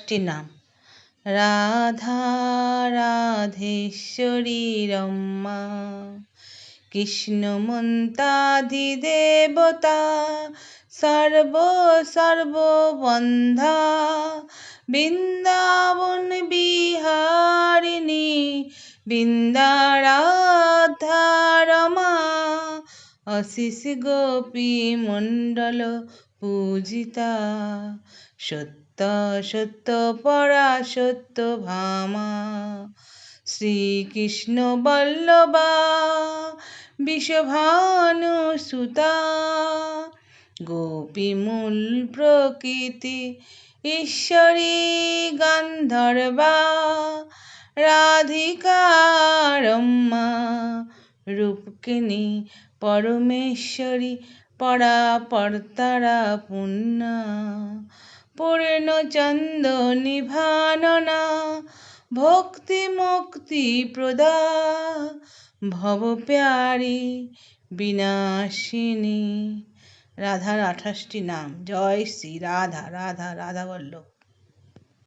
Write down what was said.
28টি নাম। রাধা রাধেশ্বরী রম্মা, কৃষ্ণ মন্তাধি দেবতা, সর্ব সর্ববন্ধা, বৃন্দাবন বিহারিণী, বৃন্দারাধ্যা রমা, অশিষ গোপী মণ্ডল পূজিতা, সত্য সত্য পরা সত্য ভামা, শ্রীকৃষ্ণ বল্লভা বিষভানু সুতা, গোপীমূল প্রকৃতি ঈশ্বরী গান্ধর্বা, রাধিকা রম্মা, রূপকিনী পরমেশ্বরী পরাপরতারা পুণ্যা, পূর্ণচন্দ নিভাননা, ভক্তি মুক্তি প্রদা, ভব প্যারী বিনাশিনী। রাধার 28টি নাম। জয় শ্রী রাধা। রাধা রাধা বল্লভ।